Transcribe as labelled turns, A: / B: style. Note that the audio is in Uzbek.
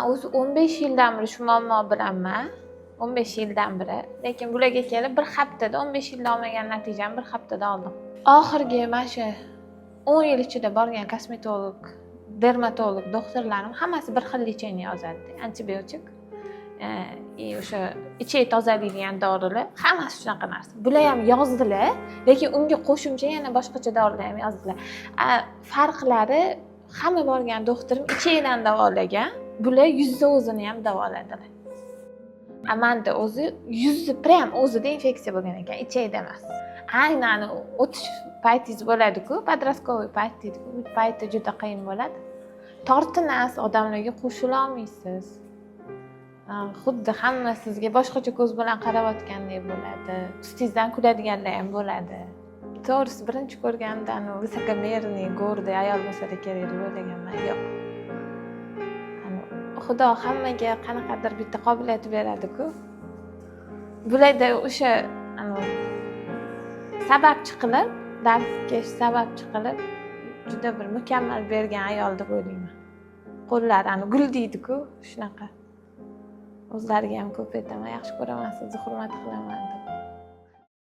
A: O'zi 15 yildan beri shu muammo bilanman. 15 yildan beri. Lekin bularga kelib bir haftada 15 yilda olmagan natijamni bir haftada oldim. Oxirgi mana shu 10 yil ichida borgan kosmetolog, dermatolog doktorlarim hammasi bir xil lecheniya yozadi. Antibiotik, o'sha ichak tozalaydigan dorilar, hammasi shunaqa narsa. Bular ham yozdilar, lekin unga qo'shimcha yana boshqacha dorilar ham yozdilar. Farqlari hamma borgan doktorim ichakdan davolagan, bular yuzda o'zini ham davoladilar. Amanda o'zi yuzi prям o'zida infeksiya bo'lgan ekan, ichakda emas. Aynan o'tish paytingiz bo'ladi-ku, подростковый payt deydi-ku, bu payti juda qiyin bo'ladi. Tortinas, odamlarga qo'shila olmaysiz. Xuddi hamma sizga boshqacha ko'z bilan qarayotgandek bo'ladi. Ustingizdan kuladiganlar ham bo'ladi. To'g'risi birinchi ko'rganimda visokomerniy, go'rday ayol bo'lsa kerak deb o'ylaganman. Yo'q. Xudo hammaga qanaqadir bitta qobiliyat beradi-ku. Bularda o'sha sababchi qilib, darsga sababchi qilib juda bir mukammal bergan ayol deb o'ylayman. Qo'llari gul deydi-ku, shunaqa. O'zlariga ham ko'p aytaman, yaxshi ko'raman, sizni hurmat qilaman.